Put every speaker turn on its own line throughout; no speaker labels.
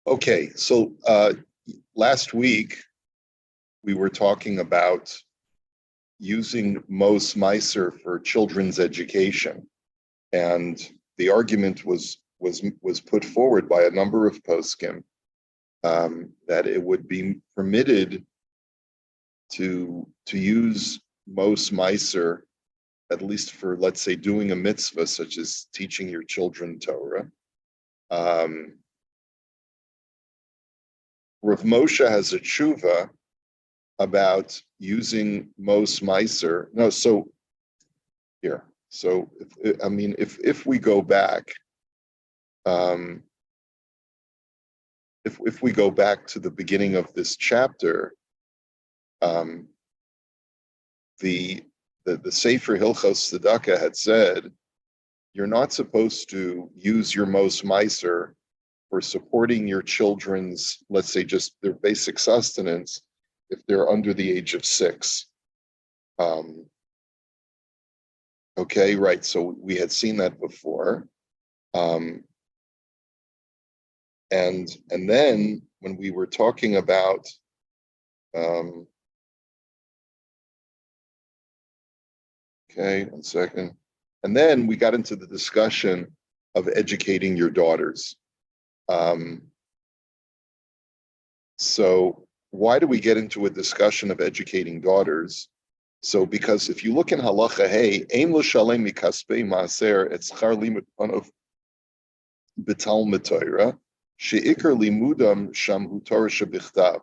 Okay, so last week we were talking about using Mos Meiser for children's education, and the argument was put forward by a number of poskim that it would be permitted to use Mos Meiser, at least for, let's say, doing a mitzvah such as teaching your children Torah. Rav Moshe has a tshuva about using Mos Meiser. No, so here. So if we go back, if we go back to the beginning of this chapter, the Sefer Hilchos Tzedakah had said you're not supposed to use your Mos Meiser for supporting your children's, let's say, just their basic sustenance if they're under the age of 6. Okay, right. So we had seen that before. And then when we were talking about okay, 1 second. And then we got into the discussion of educating your daughters. So why do we get into a discussion of educating daughters? So because if you look in halacha, hey, ein l'shalem mikaspei maaser et schar limud panav b'talmud Torah she'ikar limudam sham hu Torah shebichtav.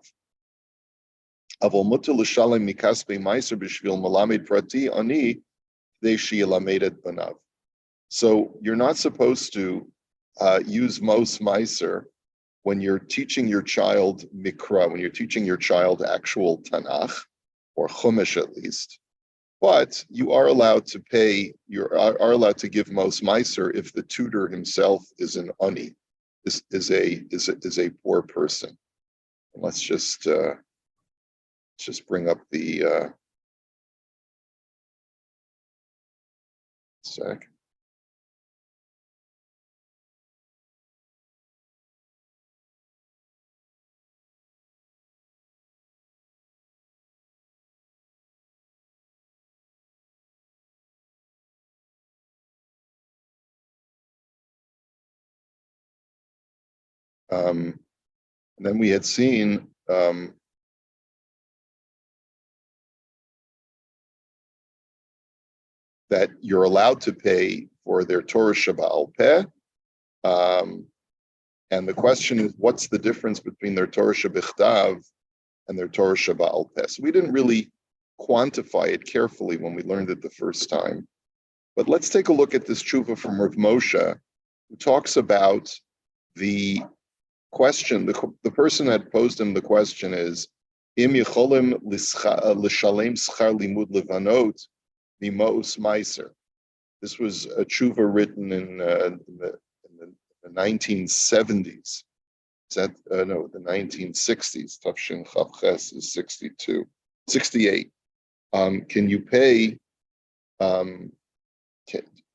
Avol mutar l'shalem mikaspei maaser b'shvil malamed prati ani dei she'yelamed et banav. So you're not supposed to use Mos Meiser when you're teaching your child Mikra, when you're teaching your child actual Tanakh, or Chumash at least. But you are allowed to pay, you are allowed to give Mos Meiser if the tutor himself is an ani, is a poor person. And let's just bring up the sec. And then we had seen that you're allowed to pay for their Torah Sheba'al Peh. And the question is, what's the difference between their Torah Shebichtav and their Torah Sheba'al Peh? So we didn't really quantify it carefully when we learned it the first time. But let's take a look at this tshuva from Rav Moshe, who talks about the question. The person that posed him the question is, Im yecholim l'shalem schar limud levanot mimos meiser. This was a tshuva written in the 1970s. Is that no, the 1960s? Tafshin Chavches is 68. Can you pay? Can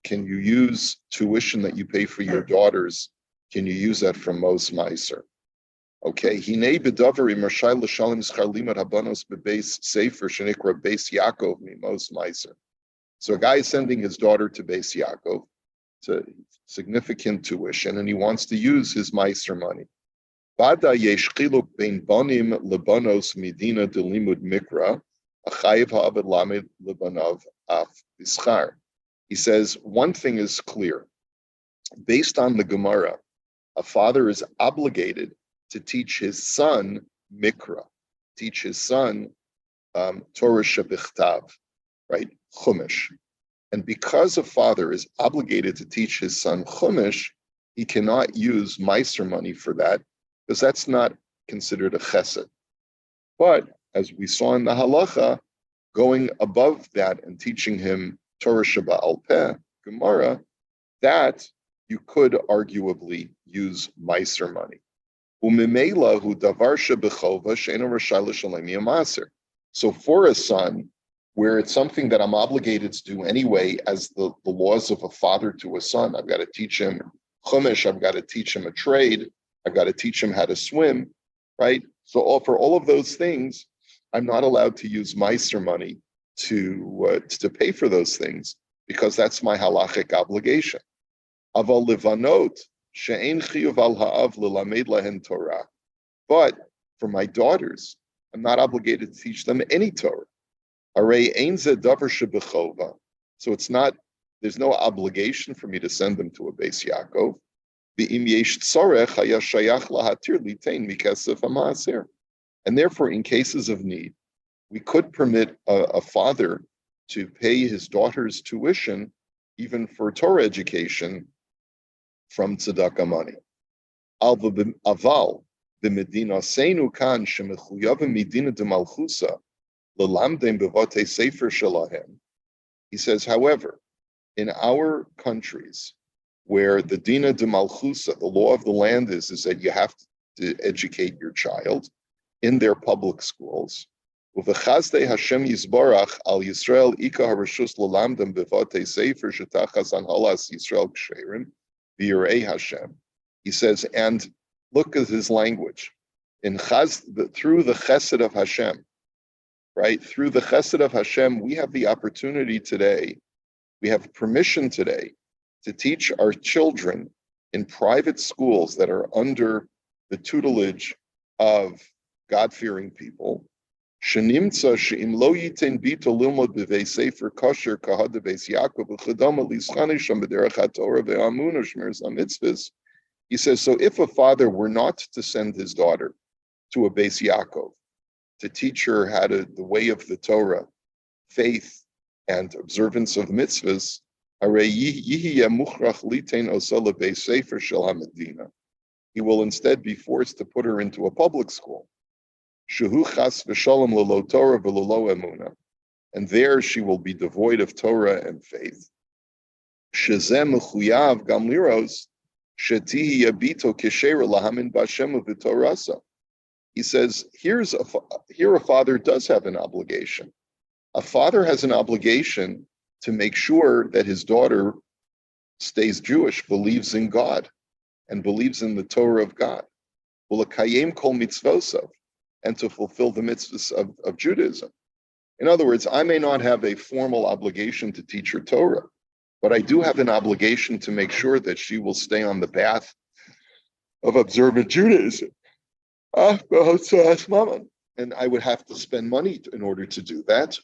you use tuition that you pay for your daughters? Can you use that from Mos Meiser? Okay. Hinei bedavari marshai l'shalim schar limud habanos bebeis sefer shenikra beis Yaakov mimos Meiser. So a guy is sending his daughter to Beis Yaakov. It's a significant tuition, and he wants to use his Meiser money. Bada yesh chiluk bein banim lebanos medina delimud mikra, achayiv ha'abed lamed lebanav af bischar. He says, one thing is clear. Based on the Gemara, a father is obligated to teach his son Mikra, teach his son Torah Shebichtav, right? Chumash. And because a father is obligated to teach his son Chumash, he cannot use Meiser money for that, because that's not considered a chesed. But as we saw in the halacha, going above that and teaching him Torah Sheba'al Peh, Gemara, that you could arguably use Meiser money. So for a son, where it's something that I'm obligated to do anyway, as the laws of a father to a son, I've got to teach him Chumash, I've got to teach him a trade, I got to teach him how to swim, right? So for all of those things, I'm not allowed to use Meiser money to pay for those things because that's my halachic obligation. Aval levanot she'ein chiyuv al ha'av lelamed lahen Torah. But for my daughters, I'm not obligated to teach them any Torah. Arei ein ze davar shebechova. So it's not, there's no obligation for me to send them to a Beis Yaakov. And therefore, in cases of need, we could permit a father to pay his daughter's tuition, even for Torah education, from tzedakah money. Aval b'medina seinu kan shemechuyavim medina demalchusa lelamdem bevate sefer shelahem. He says, however, in our countries, where the Dina de Malchusa, the law of the land is that you have to educate your child in their public schools. With the Chazdei Hashem Yisbarach al Yisrael Ika Harashus Lalamdam Bevate Sefer Shetachas An Halas Yisrael Ksherim V'Yirei Hashem. He says, and look at his language. Through the Chesed of Hashem, right? Through the Chesed of Hashem, we have the opportunity today, we have permission today to teach our children in private schools that are under the tutelage of God-fearing people. Shenimtza she'im lo yiten bito lilmod b'vei sefer kosher kahad beis Yaakov v'chadama lischani sham b'derech haTorah ve'amuna shmiras hamitzvos. He says, so if a father were not to send his daughter to a Beis Yaakov to teach her how to, the way of the Torah, faith, and observance of mitzvahs, he will instead be forced to put her into a public school. And there she will be devoid of Torah and faith. He says, here a father does have an obligation. A father has an obligation to make sure that his daughter stays Jewish, believes in God, and believes in the Torah of God. And to fulfill the mitzvahs of Judaism. In other words, I may not have a formal obligation to teach her Torah, but I do have an obligation to make sure that she will stay on the path of observant Judaism. And I would have to spend money in order to do that.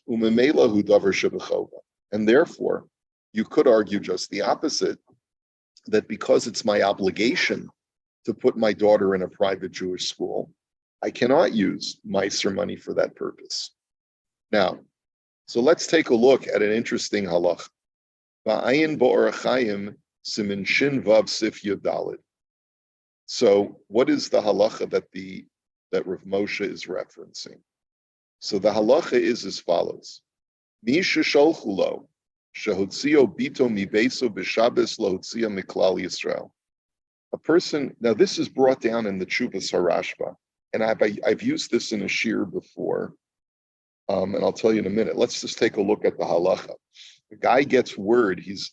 And therefore, you could argue just the opposite, that because it's my obligation to put my daughter in a private Jewish school, I cannot use Meiser money for that purpose. Now, so let's take a look at an interesting halach. Ba'ayin bo'or chayim simin shin vav sif yudalid. So what is the halacha that Rav Moshe is referencing? So the halacha is as follows. Misha sholchulo shehotzio bito mibeso b'shabes lohotzia miklal Yisrael. A person, now this is brought down in the Tshuvas Harashba, and I've used this in a shir before, and I'll tell you in a minute. Let's just take a look at the halacha. The guy gets word, he's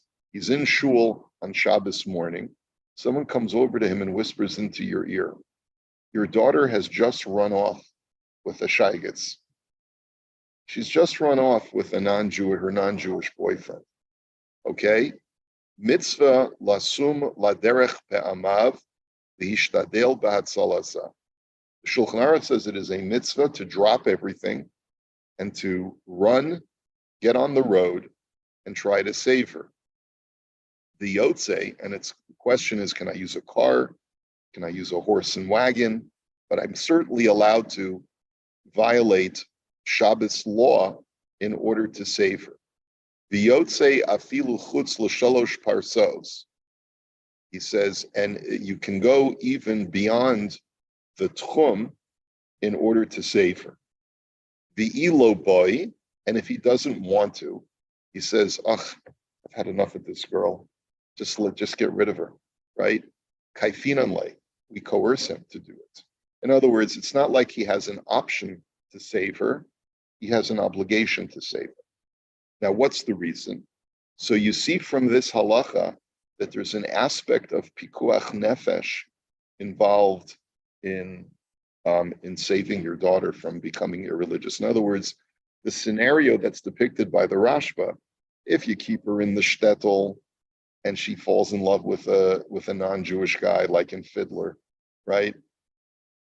in shul on Shabbos morning. Someone comes over to him and whispers into your ear, your daughter has just run off with a shaigetz. She's just run off with her non-Jewish boyfriend. Okay? Mitzvah lasum laderech pe'amav v'hishtadel b'hatzalasa. The Shulchan Aruch says it is a mitzvah to drop everything and to run, get on the road, and try to save her. The Yotze, and the question is, can I use a car? Can I use a horse and wagon? But I'm certainly allowed to violate Shabbos law in order to save her. The Yotze afilu chutz l'shalosh parsos. He says, and you can go even beyond the tchum in order to save her. The ilo boy, and if he doesn't want to, he says, I've had enough of this girl. Just get rid of her, right? Kaifinanle, we coerce him to do it. In other words, it's not like he has an option to save her. He has an obligation to save her. Now, what's the reason? So you see from this halacha that there's an aspect of pikuach nefesh involved in saving your daughter from becoming irreligious. In other words, the scenario that's depicted by the Rashba, if you keep her in the shtetl and she falls in love with a non-Jewish guy like in Fiddler, right?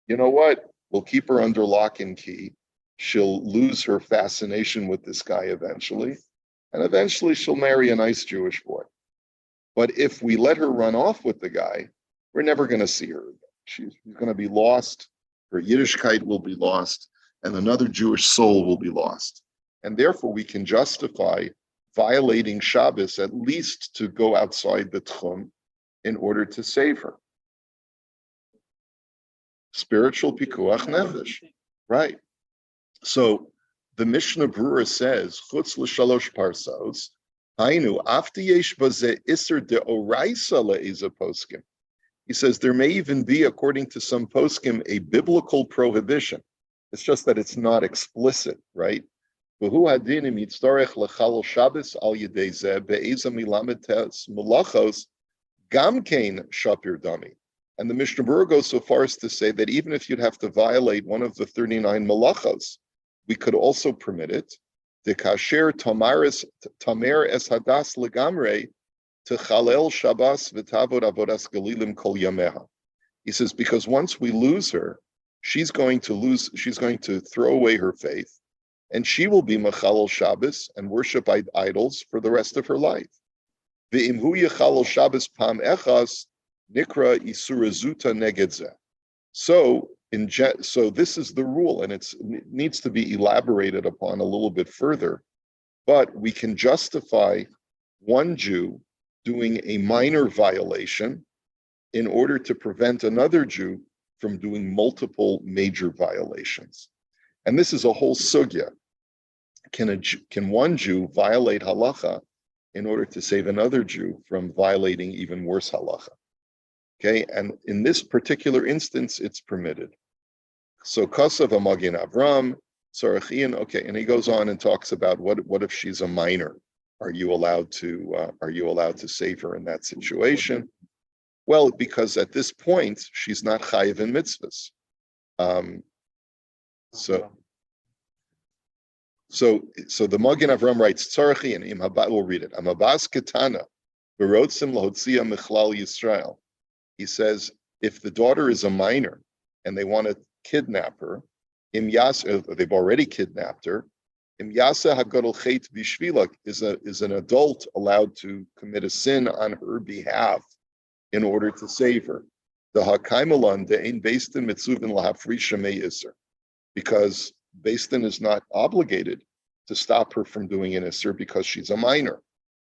You know what? We'll keep her under lock and key. She'll lose her fascination with this guy eventually, and eventually she'll marry a nice Jewish boy. But if we let her run off with the guy, we're never going to see her again. She's going to be lost. Her Yiddishkeit will be lost, and another Jewish soul will be lost. And therefore, we can justify violating Shabbos at least to go outside the tchum in order to save her. Spiritual pikuach nefesh, right? So the Mishnah Berurah says, "Chutz l'shalosh parsos, hainu afti yesh bazeh iser deoraisa le'eza poskim." He says there may even be, according to some poskim, a biblical prohibition. It's just that it's not explicit, right? V'hu hadinim yitzarech lechal Shabbos al yedei zeh be'eza milamed tes melachos gam kein shapir dami. And the Mishnah Berurah goes so far as to say that even if you'd have to violate one of the 39 malachos, we could also permit it. The kasher tamer es hadas legamre to chalel Shabbos v'tavod avodas galilim kol yameha. He says because once we lose her, she's going to throw away her faith, and she will be machalel Shabbos and worship idols for the rest of her life. V'imhu yechalel Shabbos pam echas nikra isura zuta negedze. So this is the rule, and it needs to be elaborated upon a little bit further. But we can justify one Jew doing a minor violation in order to prevent another Jew from doing multiple major violations. And this is a whole sugya. Can one Jew violate halacha in order to save another Jew from violating even worse halacha? Okay, and in this particular instance, it's permitted. So Kasav Amagin Avram, Sarachian, okay, and he goes on and talks about what if she's a minor? Are you allowed to save her in that situation? Well, because at this point she's not chayiv in mitzvahs. So the Magen Avram writes Tzarachi and we'll read it. Amabas ketana berotzim lahotzia michlal Yisrael. He says if the daughter is a minor and they want to kidnap her, they've already kidnapped her. Im Yasa Hagadol Chet Bishvila is an adult allowed to commit a sin on her behalf in order to save her. The Hakaimalan de'ein Beistin Mitzuvin lahafrisha me'isr, because Beistin is not obligated to stop her from doing an isr because she's a minor.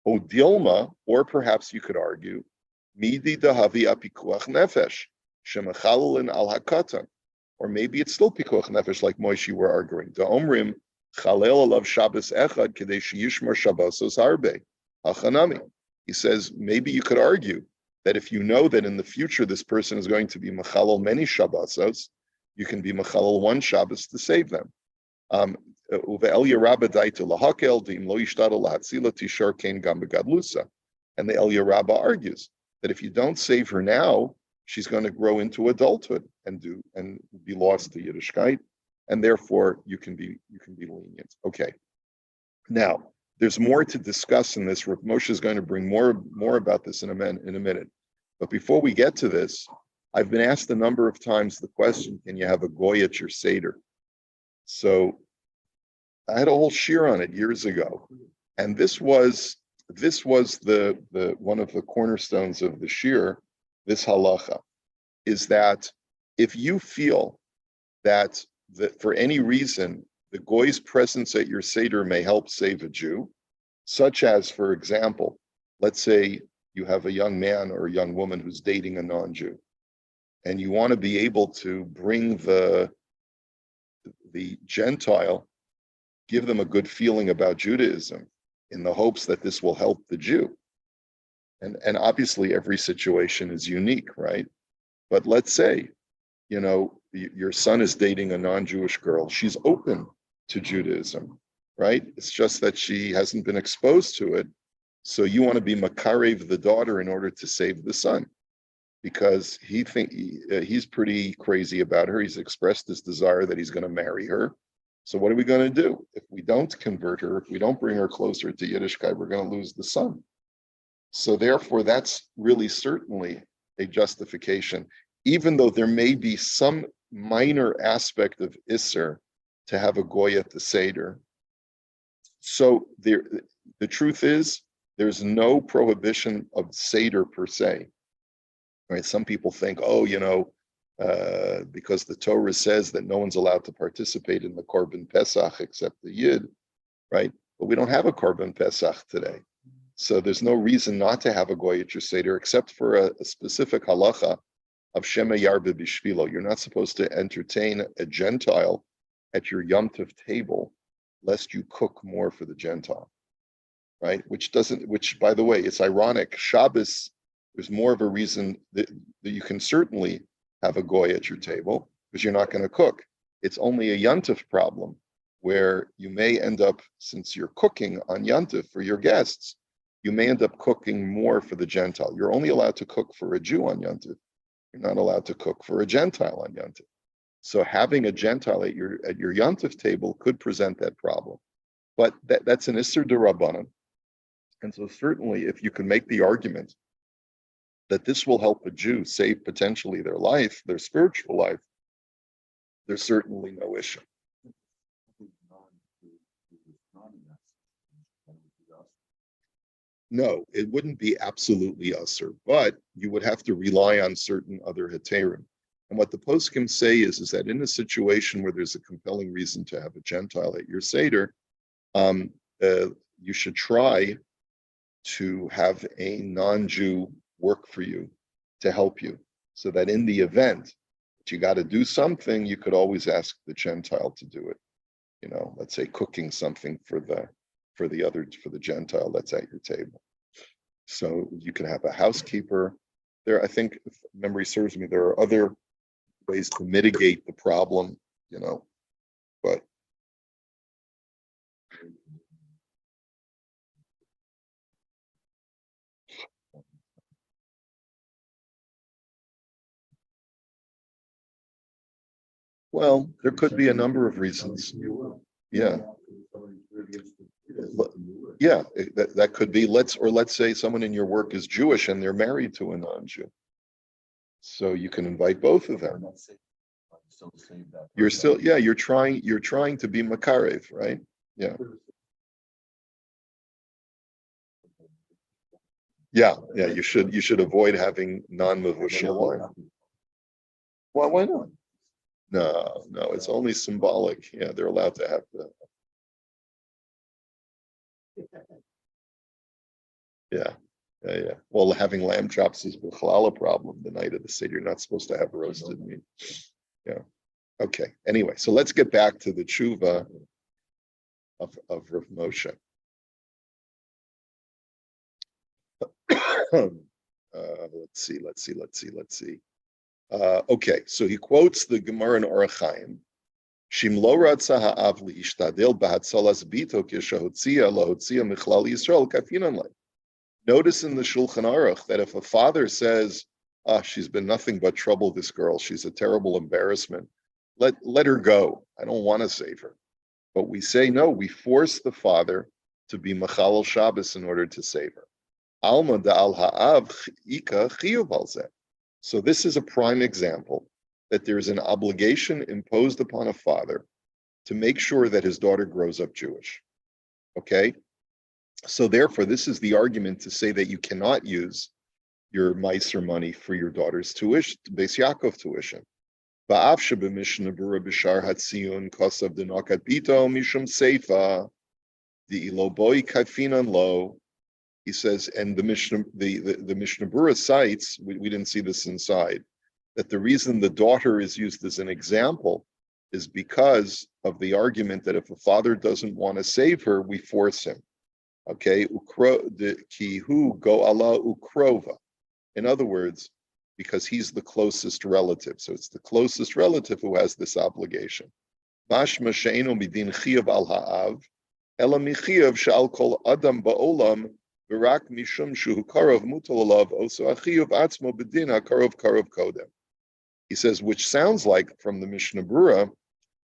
O Dilma, or perhaps you could argue, Midi dahavi apikuach nefesh shemachalin al hakatan, or maybe it's still pikuach nefesh like Moshe were arguing. Da omrim. He says, maybe you could argue that if you know that in the future this person is going to be machalal many Shabbosos, you can be machalal one Shabbos to save them. And the El Yerabba argues that if you don't save her now, she's going to grow into adulthood and be lost to Yiddishkeit. And therefore you can be lenient. Okay. Now there's more to discuss in this. Rav Moshe is going to bring more about this in a minute. But before we get to this, I've been asked a number of times the question: can you have a goy at your seder? So I had a whole shir on it years ago, and this was the one of the cornerstones of the shir. This halacha is that if you feel that for any reason, the goy's presence at your seder may help save a Jew, such as, for example, let's say you have a young man or a young woman who's dating a non-Jew, and you want to be able to bring the Gentile, give them a good feeling about Judaism in the hopes that this will help the Jew. And obviously every situation is unique, right? But let's say, your son is dating a non-Jewish girl. She's open to Judaism, right? It's just that she hasn't been exposed to it. So you want to be makarev the daughter in order to save the son. because he's pretty crazy about her. He's expressed his desire that he's going to marry her. So what are we going to do? If we don't convert her, if we don't bring her closer to Yiddishkeit, we're going to lose the son. So therefore, that's really certainly a justification, even though there may be some minor aspect of Isser to have a goy at the Seder. So the truth is, there's no prohibition of Seder per se. Right? Some people think, because the Torah says that no one's allowed to participate in the Korban Pesach except the Yid, right? But we don't have a Korban Pesach today. So there's no reason not to have a goy at your Seder, except for a specific halacha of Shema Yarba Bishvilo. You're not supposed to entertain a Gentile at your Yom Tov table, lest you cook more for the Gentile, right? Which, by the way, it's ironic. Shabbos, there's more of a reason that you can certainly have a goy at your table because you're not going to cook. It's only a Yom Tov problem where you may end up, since you're cooking on Yom Tov for your guests, you may end up cooking more for the Gentile. You're only allowed to cook for a Jew on Yom Tov. You're not allowed to cook for a Gentile on Yom Tov. So having a Gentile at your Yom Tov table could present that problem. But that's an Isser D'Rabbanan. And so certainly if you can make the argument that this will help a Jew save potentially their life, their spiritual life, there's certainly no issue. No, it wouldn't be absolutely usher, but you would have to rely on certain other heterim. And what the poskim say is that in a situation where there's a compelling reason to have a Gentile at your Seder, you should try to have a non-Jew work for you to help you, so that in the event that you got to do something, you could always ask the Gentile to do it. Let's say cooking something for the Gentile that's at your table. So you can have a housekeeper. I think, if memory serves me, there are other ways to mitigate the problem, but well, there could be a number of reasons. Yeah. Yeah, that could be. Let's say someone in your work is Jewish and they're married to a non-Jew. So you can invite both of them. You're trying to be Makarev, right? Yeah. Yeah, you should avoid having non-Mavushal wine. Well, why not? No, it's only symbolic. Yeah, they're allowed to have the. Yeah. Well, having lamb chops is a problem the night of the Seder. You're not supposed to have roasted meat. Yeah. Okay. Anyway, so let's get back to the tshuva of Rav Moshe. Let's see. Okay, so he quotes the Gemara in Orach Chaim. Shim lo ratza ha'av li'ishtadel b'hatzalas bito kishahotzia lahotzia michlal Yisrael kafinan lay. Notice in the Shulchan Aruch that if a father says, she's been nothing but trouble, this girl, she's a terrible embarrassment, let her go. I don't want to save her. But we say, no, we force the father to be Machal Shabbos in order to save her. Alma da'al ha'av ika chiyuv al zeh. So this is a prime example that there is an obligation imposed upon a father to make sure that his daughter grows up Jewish. Okay? So therefore, this is the argument to say that you cannot use your Meiser money for your daughter's tuition, Beis Yaakov tuition. Ba'af sheb'mishnah b'ra b'shar hatziyun kosav d'nokat bito mishum seifa di'ilo boi kafinan lo. He says, and the Mishnah Berurah cites, we didn't see this inside, that the reason the daughter is used as an example is because of the argument that if a father doesn't want to save her, we force him. Okay, kihu go ala ukrova. In other words, because he's the closest relative. So it's the closest relative who has this obligation. Mashma she'eno midin chiyav al ha'av, ela michiyav she'al kol adam ba'olam v'rak mishum shuhu karov mutal alav oso achiyuv atzmo bedin karov kodem. He says, which sounds like from the Mishnah Berurah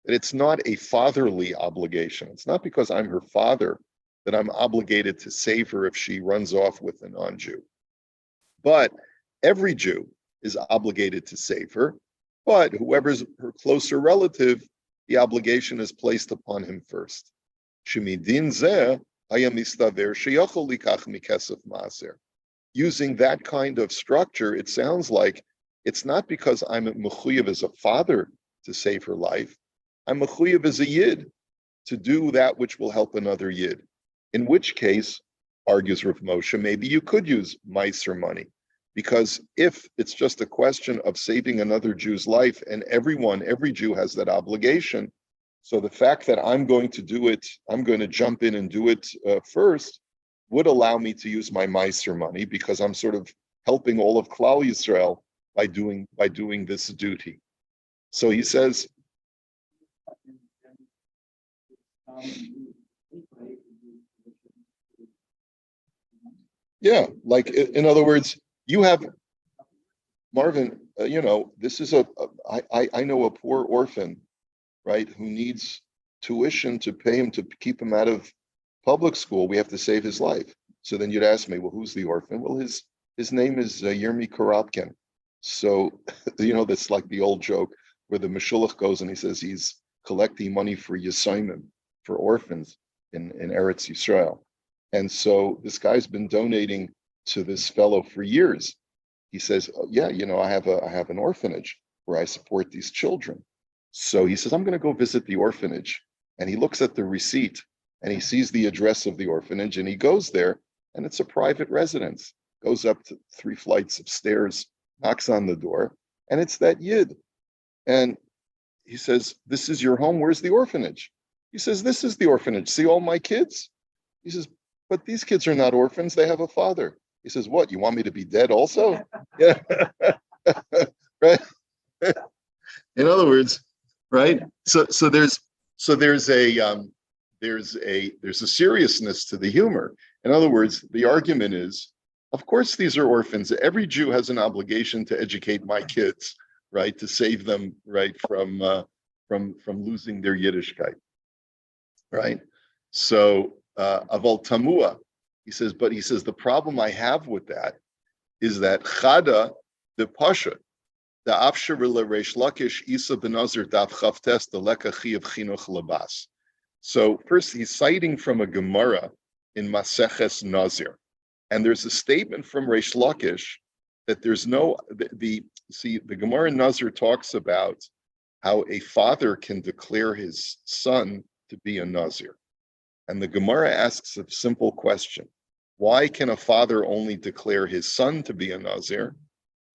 that it's not a fatherly obligation. It's not because I'm her father that I'm obligated to save her if she runs off with a non-Jew. But every Jew is obligated to save her, but whoever's her closer relative, the obligation is placed upon him first. Using that kind of structure, it sounds like it's not because I'm mechuyev as a father to save her life. I'm mechuyev as a yid to do that which will help another yid. In which case, argues Rav Moshe, maybe you could use meiser money. Because if it's just a question of saving another Jew's life, and every Jew has that obligation, so the fact that I'm going to do it, I'm going to jump in and do it first, would allow me to use my meiser money because I'm sort of helping all of Klal Yisrael by doing this duty. So he says, yeah, like in other words, you have Marvin. This is I know a poor orphan, right, who needs tuition to pay him to keep him out of public school. We have to save his life. So then you'd ask me, well, who's the orphan? Well, his name is Yermi Karapkin. So that's like the old joke where the Meshulach goes and he says he's collecting money for Yisaimim, for orphans in Eretz Yisrael. And so this guy's been donating to this fellow for years. He says, I have an orphanage where I support these children. So he says, I'm going to go visit the orphanage. And he looks at the receipt and he sees the address of the orphanage and he goes there and it's a private residence. Goes up to 3 flights of stairs, knocks on the door, and it's that yid. And he says, this is your home. Where's the orphanage? He says, this is the orphanage. See all my kids? He says, but these kids are not orphans. They have a father. He says, what? You want me to be dead also? Yeah. Right. In other words, right? So there's a seriousness to the humor. In other words, the argument is, of course, these are orphans. Every Jew has an obligation to educate my kids, right, to save them, right, from losing their Yiddishkeit, right? So aval tamua, he says, the problem I have with that is that chada the pasha the afshir Reish Lakish Isa benazir daf chavtes the lekachi of chinuch labas. So first, he's citing from a Gemara in Maseches Nazir. And there's a statement from Reish Lakish that there's no, the Gemara in Nazir talks about how a father can declare his son to be a Nazir. And the Gemara asks a simple question. Why can a father only declare his son to be a Nazir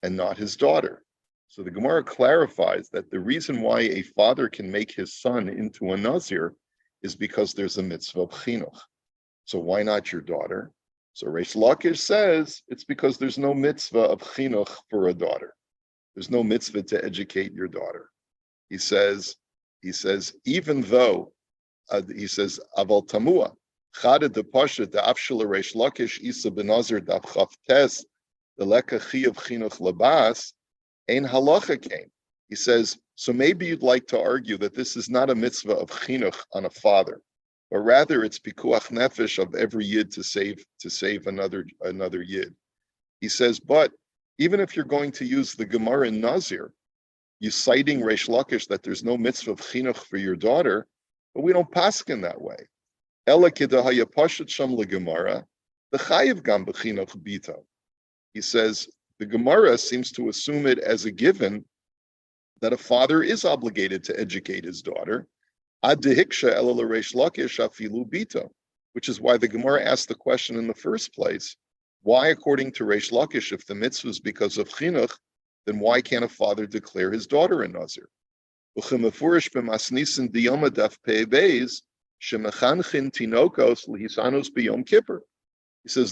and not his daughter? So the Gemara clarifies that the reason why a father can make his son into a Nazir is because there's a mitzvah of chinuch. So why not your daughter? So Reish Lakish says it's because there's no mitzvah of chinuch for a daughter. There's no mitzvah to educate your daughter. He says, even though, he says, aval tamua, chada de pasha de afshila Reish Lakish isa benazir daf chavtes the lekachi of chinuch labas ein halacha came. He says, so maybe you'd like to argue that this is not a mitzvah of chinuch on a father, but rather it's pikuach nefesh of every yid to save another yid. He says, but even if you're going to use the Gemara in Nazir, you citing Reish Lakish that there's no mitzvah of chinuch for your daughter, but we don't paskin that way. Ela kedahaya pashat sham leGemara, the chayiv gam b'chinuch bito. He says the Gemara seems to assume it as a given that a father is obligated to educate his daughter, ad dehiksha ela l'Reish Lakish afilu bito, which is why the Gemara asked the question in the first place. Why, according to Reish Lakish, if the mitzvah is because of chinuch, then why can't a father declare his daughter a nazir? He says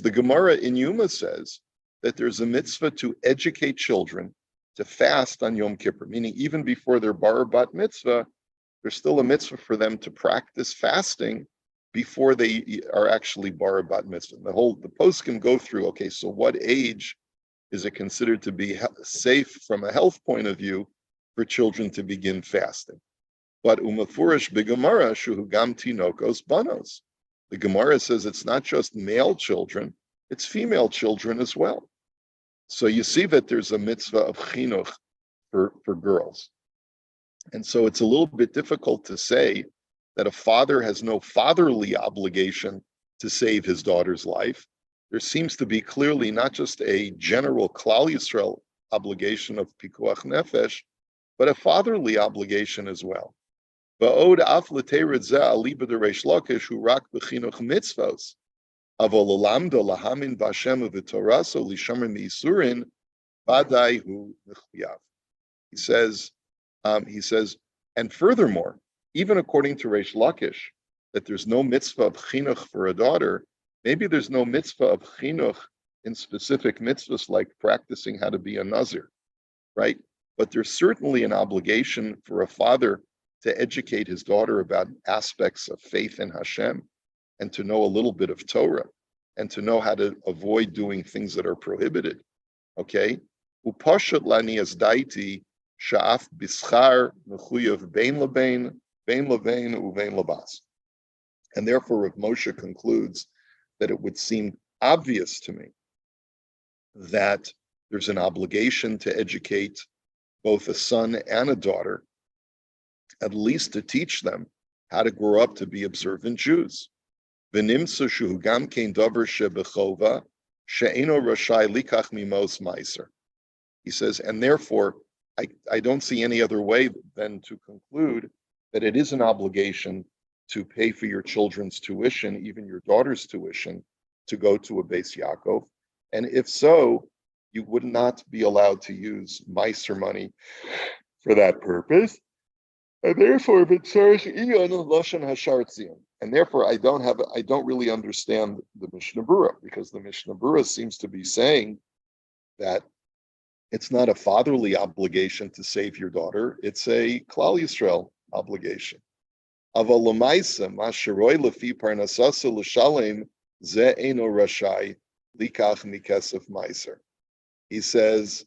the Gemara in Yuma says that there's a mitzvah to educate children to fast on Yom Kippur, meaning even before their bar bat mitzvah, there's still a mitzvah for them to practice fasting before they are actually bar bat mitzvah. The poskim go through, okay, so what age is it considered to be safe from a health point of view for children to begin fasting? But umafurish b'gemara shuhu gam tinokos banos. The Gemara says it's not just male children, it's female children as well. So you see that there's a mitzvah of chinuch for girls. And so it's a little bit difficult to say that a father has no fatherly obligation to save his daughter's life. There seems to be clearly not just a general Klal Yisrael obligation of pikuach nefesh, but a fatherly obligation as well. Ba'od af l'tered zeh aliba d'reish lakish hu rak b'chinuch mitzvos avol olamdo lahamin b'Hashem v'toraso lishamer mi'isurin badai hu nechviyav. He says, and furthermore, even according to Reish Lakish, that there's no mitzvah of chinuch for a daughter, maybe there's no mitzvah of chinuch in specific mitzvahs like practicing how to be a nazir, right? But there's certainly an obligation for a father to educate his daughter about aspects of faith in Hashem and to know a little bit of Torah and to know how to avoid doing things that are prohibited, okay? Upashat lani as daiti sha'af bischar mechuyev bein lebein uvein labas. And therefore, Rav Moshe concludes that it would seem obvious to me that there's an obligation to educate both a son and a daughter, at least to teach them how to grow up to be observant Jews. V'nimtzu shu gam kein davar shebechova she'eno rashai likach mimos meiser. He says, and therefore, I don't see any other way than to conclude that it is an obligation to pay for your children's tuition, even your daughter's tuition, to go to a Beis Yaakov. And if so, you would not be allowed to use meiser money for that purpose. And therefore, and therefore, I don't really understand the Mishnah Berurah, because the Mishnah Berurah seems to be saying that it's not a fatherly obligation to save your daughter; it's a Klal Yisrael obligation. He says,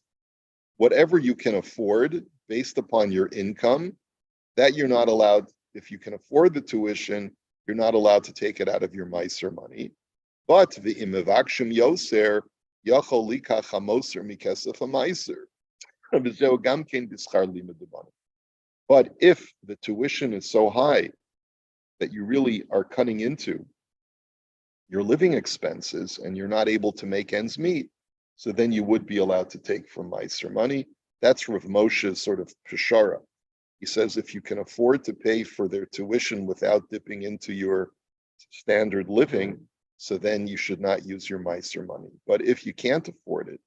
whatever you can afford based upon your income, that you're not allowed, if you can afford the tuition, you're not allowed to take it out of your meiser money. But the imevakshim yoser yachol likach hamoser mikesef hameiser. But if the tuition is so high that you really are cutting into your living expenses and you're not able to make ends meet, so then you would be allowed to take from meiser money. That's Rav Moshe's sort of peshara. He says if you can afford to pay for their tuition without dipping into your standard living, so then you should not use your meiser money. But if you can't afford it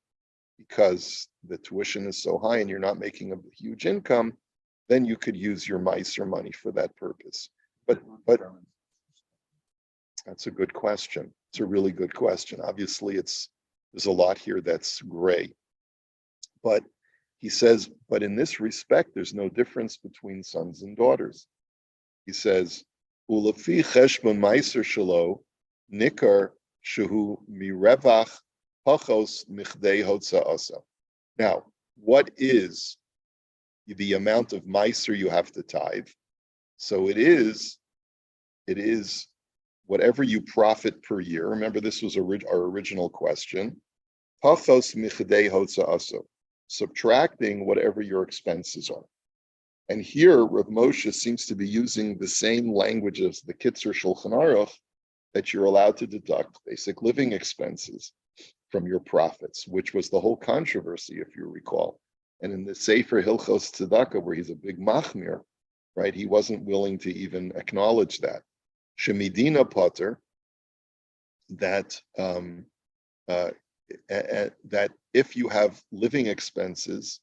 because the tuition is so high and you're not making a huge income, then you could use your meiser money for that purpose. But that's a good question. It's a really good question. Obviously, there's a lot here that's gray. But he says, but in this respect, there's no difference between sons and daughters. He says, Ulafi cheshbon meiser shelo nikar shehu mirevach pachos michdei hotza'asa. Now, what is the amount of meiser you have to tithe? So it is whatever you profit per year. Remember, this was our original question. Pachos michdei hotza'asa. Subtracting whatever your expenses are. And here, Rav Moshe seems to be using the same language as the Kitzur Shulchan Aruch, that you're allowed to deduct basic living expenses from your profits, which was the whole controversy, if you recall. And in the Sefer Hilchos Tzedakah, where he's a big machmir, right, he wasn't willing to even acknowledge that. Shemidina Potter, that if you have living expenses,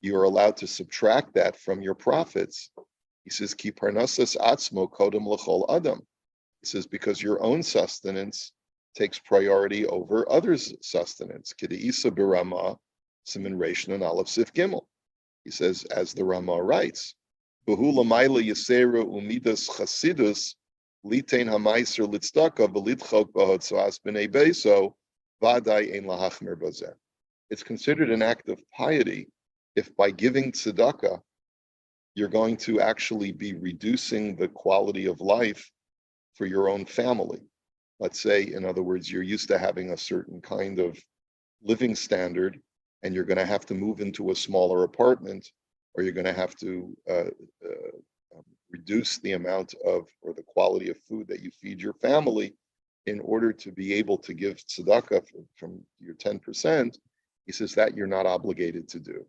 you are allowed to subtract that from your profits. He says, Ki parnasas atzmo kodem l'chol adam. He says, because your own sustenance takes priority over others' sustenance. K'de'isa b'Rama, Siman Reishon and Aleph Sif Gimel. He says, as the Rama writes, B'hu l'mayla yisera umidas chasidus litain hamaiser litzdaka v'litchok b'hotzas b'nei beiso vadai ein lahachmer bazeh. It's considered an act of piety if by giving tzedakah, you're going to actually be reducing the quality of life for your own family. Let's say, in other words, you're used to having a certain kind of living standard, and you're going to have to move into a smaller apartment, or you're going to have to reduce the amount of or the quality of food that you feed your family in order to be able to give tzedakah from your 10%. He says that you're not obligated to do,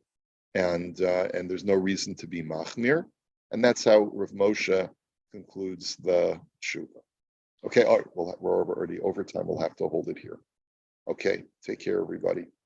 and there's no reason to be machmir, and that's how Rav Moshe concludes the tshuva. Okay, all right, we're already over time. We'll have to hold it here. Okay, take care, everybody.